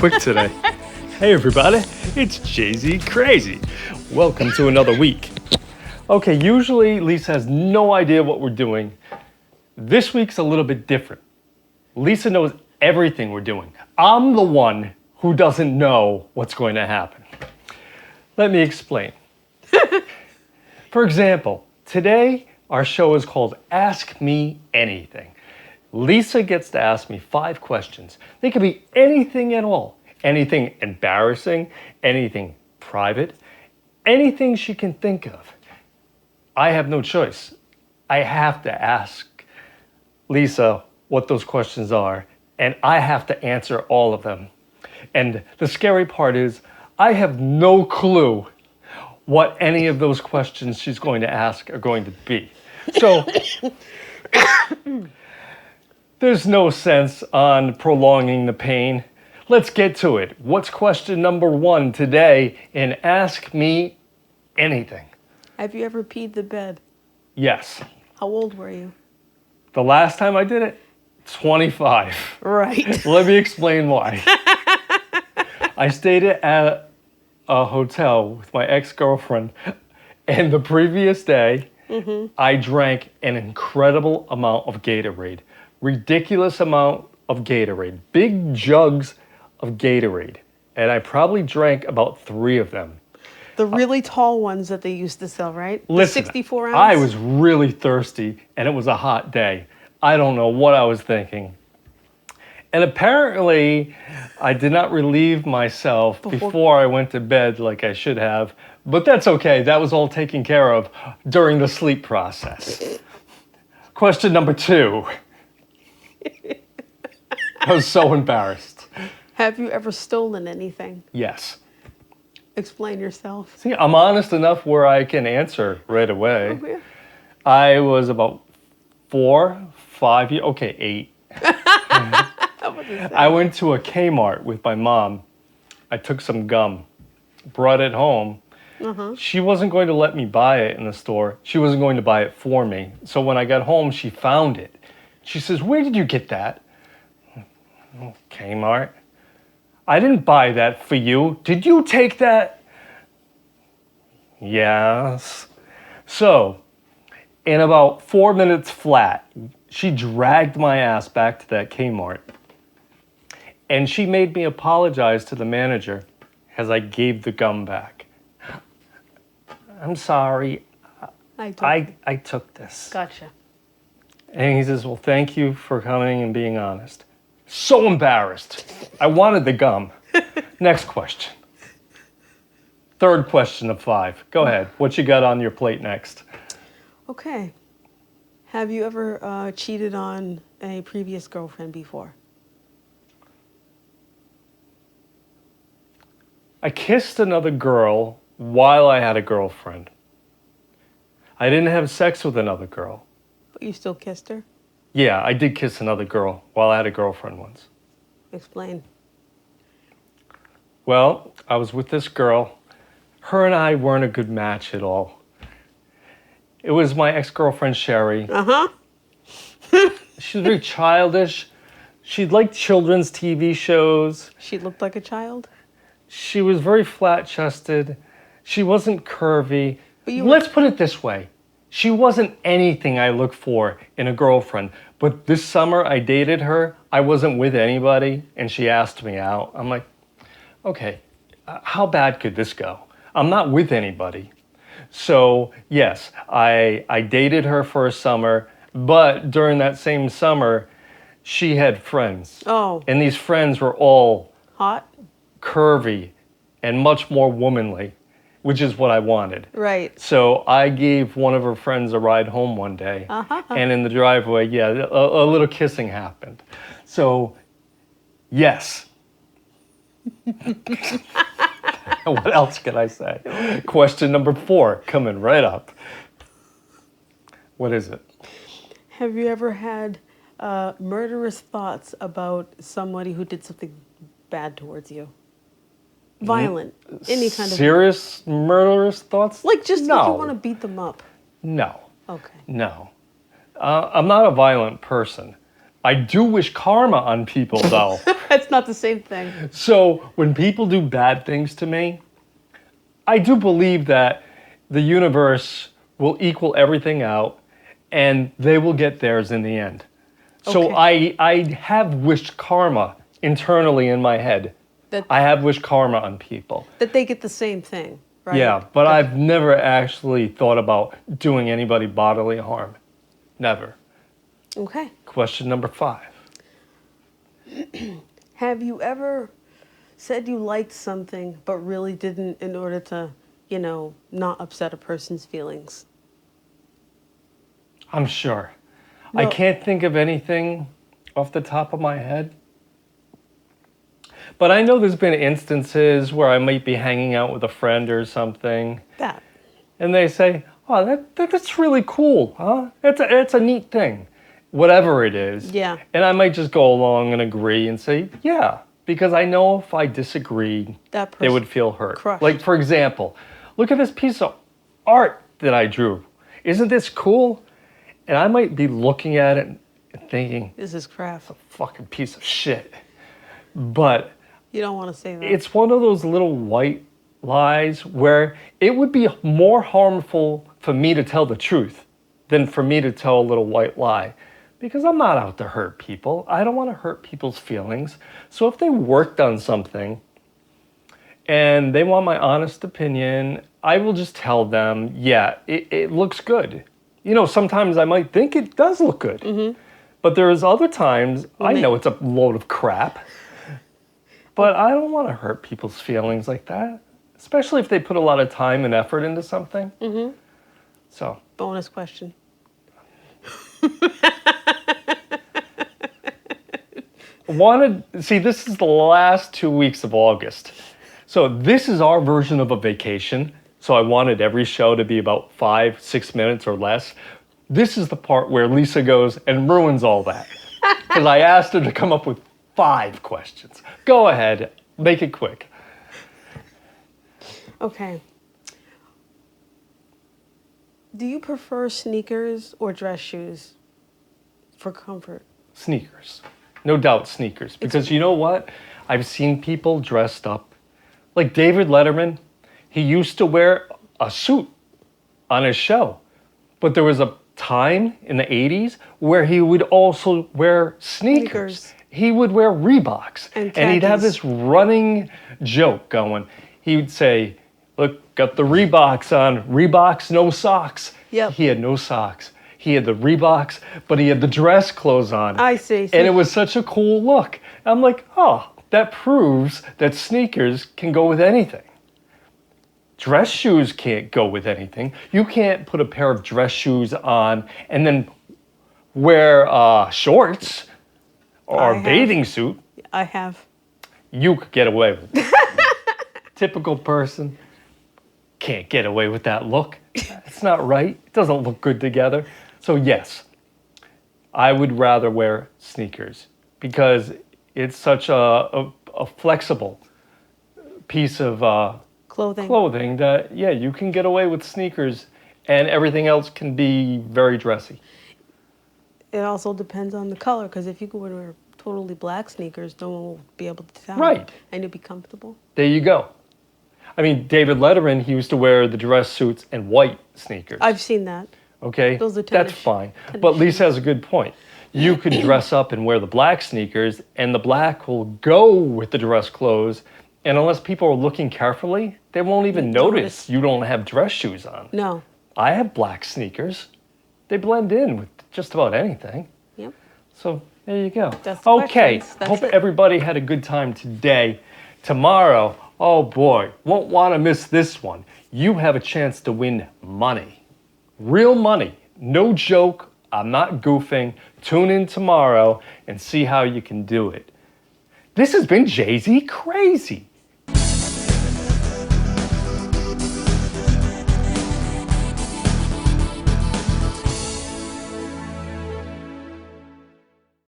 quick today. Hey everybody, it's Jay-Z Crazy. Welcome to another week. Okay, usually Lisa has no idea what we're doing. This week's a little bit different. Lisa knows everything we're doing. I'm the one who doesn't know what's going to happen. Let me explain. For example, today our show is called Ask Me Anything. Lisa gets to ask me 5 questions. They could be anything at all. Anything embarrassing, anything private, anything she can think of. I have no choice. I have to ask Lisa what those questions are, and I have to answer all of them. And the scary part is, I have no clue what any of those questions she's going to ask are going to be. So, there's no sense on prolonging the pain. Let's get to it. What's question number 1 today in Ask Me Anything? Have you ever peed the bed? Yes. How old were you? The last time I did it, 25. Right. Let me explain why. I stayed at a hotel with my ex-girlfriend, and the previous day, I drank an incredible amount of Gatorade. Ridiculous amount of Gatorade. Big jugs of Gatorade. And I probably drank about 3 of them. The really tall ones that they used to sell, right? Listen, the 64 ounce? I was really thirsty, and it was a hot day. I don't know what I was thinking. And apparently, I did not relieve myself before I went to bed like I should have. But that's okay. That was all taken care of during the sleep process. Question number 2. I was so embarrassed. Have you ever stolen anything? Yes. Explain yourself. See, I'm honest enough where I can answer right away. Oh, yeah. I was about 4, 5 years, okay, 8. I went to a Kmart with my mom. I took some gum, brought it home. She wasn't going to let me buy it in the store. She wasn't going to buy it for me. So when I got home, she found it. She says, "Where did you get that?" Kmart. "I didn't buy that for you. Did you take that?" Yes. So, in about 4 minutes flat, she dragged my ass back to that Kmart. And she made me apologize to the manager as I gave the gum back. "I'm sorry. I took this." Gotcha. And he says, "Well, thank you for coming and being honest." So embarrassed. I wanted the gum. Next question. 3rd question of 5. Go ahead. What you got on your plate next? Okay. Have you ever cheated on a previous girlfriend before? I kissed another girl while I had a girlfriend. I didn't have sex with another girl. But you still kissed her? Yeah, I did kiss another girl while I had a girlfriend once. Explain. Well, I was with this girl. Her and I weren't a good match at all. It was my ex-girlfriend, Sherry. She was very childish. She liked children's TV shows. She looked like a child? She was very flat-chested. She wasn't curvy. But Let's put it this way. She wasn't anything I look for in a girlfriend. But this summer I dated her. I wasn't with anybody, and she asked me out. I'm like, okay, how bad could this go? I'm not with anybody. So, yes, I dated her for a summer, but during that same summer, she had friends. Oh. And these friends were all Hot? curvy and much more womanly, which is what I wanted. Right. So I gave one of her friends a ride home one day, and in the driveway, yeah, a little kissing happened. So, yes. What else can I say? Question number 4, coming right up. What is it? Have you ever had murderous thoughts about somebody who did something bad towards you? Violent. Any kind of... Serious murderous thoughts? Like just no. like you want to beat them up. No. Okay. No. I'm not a violent person, I do wish karma on people, though. It's not the same thing. So when people do bad things to me, I do believe that the universe will equal everything out and they will get theirs in the end. So I have wished karma internally in my head. I have wished karma on people. That they get the same thing, right? Yeah, but I've never actually thought about doing anybody bodily harm. Never. Okay. Question number 5. Have you ever said you liked something but really didn't in order to, not upset a person's feelings? I'm sure. No. I can't think of anything off the top of my head. But I know there's been instances where I might be hanging out with a friend or something. That. And they say, oh, that's really cool, huh? It's a neat thing. Whatever it is. Yeah. And I might just go along and agree and say, yeah. Because I know if I disagreed, they would feel hurt. Crushed. Like, for example, look at this piece of art that I drew. Isn't this cool? And I might be looking at it and thinking, this is crap. it's a fucking piece of shit. But You don't want to say that. it's one of those little white lies where it would be more harmful for me to tell the truth than for me to tell a little white lie. Because I'm not out to hurt people. I don't want to hurt people's feelings. So if they worked on something and they want my honest opinion, I will just tell them, yeah, it looks good. Sometimes I might think it does look good. Mm-hmm. But there's other times I know it's a load of crap. But I don't want to hurt people's feelings like that. Especially if they put a lot of time and effort into something. Mm-hmm. So. Bonus question. This is the last 2 weeks of August. So this is our version of a vacation. So I wanted every show to be about 5-6 minutes or less. This is the part where Lisa goes and ruins all that. Because I asked her to come up with 5 questions. Go ahead, make it quick. Okay. Do you prefer sneakers or dress shoes for comfort? Sneakers. No doubt sneakers. Because you know what? I've seen people dressed up. Like David Letterman, he used to wear a suit on his show. But there was a time in the 80s where he would also wear sneakers. He would wear Reeboks. And he'd have this running joke going. He would say, look, got the Reeboks on. Reeboks, no socks. Yep. He had no socks. He had the Reeboks, but he had the dress clothes on. I see. And it was such a cool look. I'm like, oh, that proves that sneakers can go with anything. Dress shoes can't go with anything. You can't put a pair of dress shoes on and then wear shorts or a bathing suit. I have. You could get away with it. Typical person can't get away with that look. It's not right. It doesn't look good together. So yes, I would rather wear sneakers because it's such a flexible piece of clothing that, yeah, you can get away with sneakers and everything else can be very dressy. It also depends on the color, because if you go wear totally black sneakers, no one will be able to tell. Right. And you'll be comfortable. There you go. I mean, David Letterman, he used to wear the dress suits and white sneakers. I've seen that. Okay? Those are That's fine. But Lisa has a good point. You could dress up and wear the black sneakers, and the black will go with the dress clothes. And unless people are looking carefully, they won't even notice you don't have dress shoes on. No. I have black sneakers. They blend in with just about anything. Yep. So there you go. That's the okay. questions. Hope That's it. everybody had a good time today. Tomorrow, oh boy, won't want to miss this one. You have a chance to win money. Real money. No joke. I'm not goofing. Tune in tomorrow and see how you can do it. This has been Jay-Z Crazy.